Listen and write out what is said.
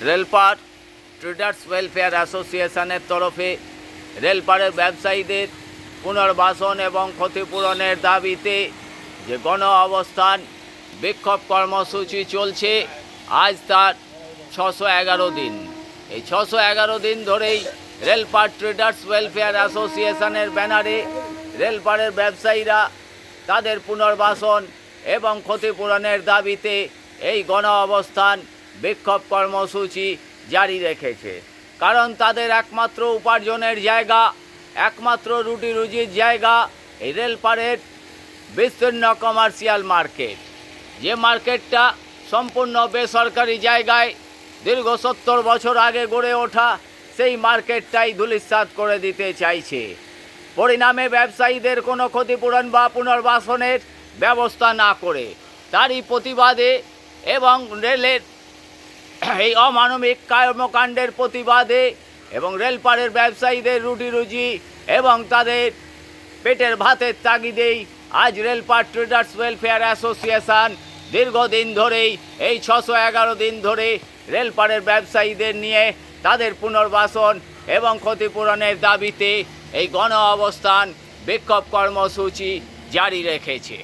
Railpar traders welfare অ্যাসোসিয়েশনের তরফে রেলপারের ব্যবসায়ীদের পুনর্বাসন এবং ক্ষতিপূরণের দাবিতে যে গণ অবস্থান বিক্ষোভ কর্মসূচি চলছে, আজ তার 611 দিন। এই 611 দিন ধরেই রেলপার ট্রেডার্স ওয়েলফেয়ার অ্যাসোসিয়েশনের ব্যানারে রেলপারের ব্যবসায়ীরা তাদের পুনর্বাসন এবং ক্ষতিপূরণের দাবিতে এই গণ অবস্থান বিক্ষোভ কর্মসূচি জারি রেখেছে। কারণ তাদের একমাত্র উপার্জনের জায়গা, একমাত্র রুটি রুজির জায়গা এই রেলপারের বিস্তীর্ণ কমার্শিয়াল মার্কেট, যে মার্কেটটা সম্পূর্ণ বেসরকারি জায়গায় দীর্ঘ 70 বছর আগে গড়ে ওঠা, সেই মার্কেটটাই ধূলিসাৎ করে দিতে চাইছে। পরিণামে ব্যবসায়ীদের কোনো ক্ষতিপূরণ বা পুনর্বাসনের ব্যবস্থা না করে তারই প্রতিবাদে এবং রেলের এই অমানবিক কর্মকাণ্ডের প্রতিবাদে এবং রেলপারের ব্যবসায়ীদের রুটি রুজি এবং তাদের পেটের ভাতের তাগিদেই আজ রেলপার ট্রেডার্স ওয়েলফেয়ার অ্যাসোসিয়েশন দীর্ঘদিন ধরেই এই 611 দিন ধরে রেলপারের ব্যবসায়ীদের নিয়ে তাদের পুনর্বাসন এবং ক্ষতিপূরণের দাবিতে এই গণ অবস্থান বিক্ষোভ কর্মসূচি জারি রেখেছে।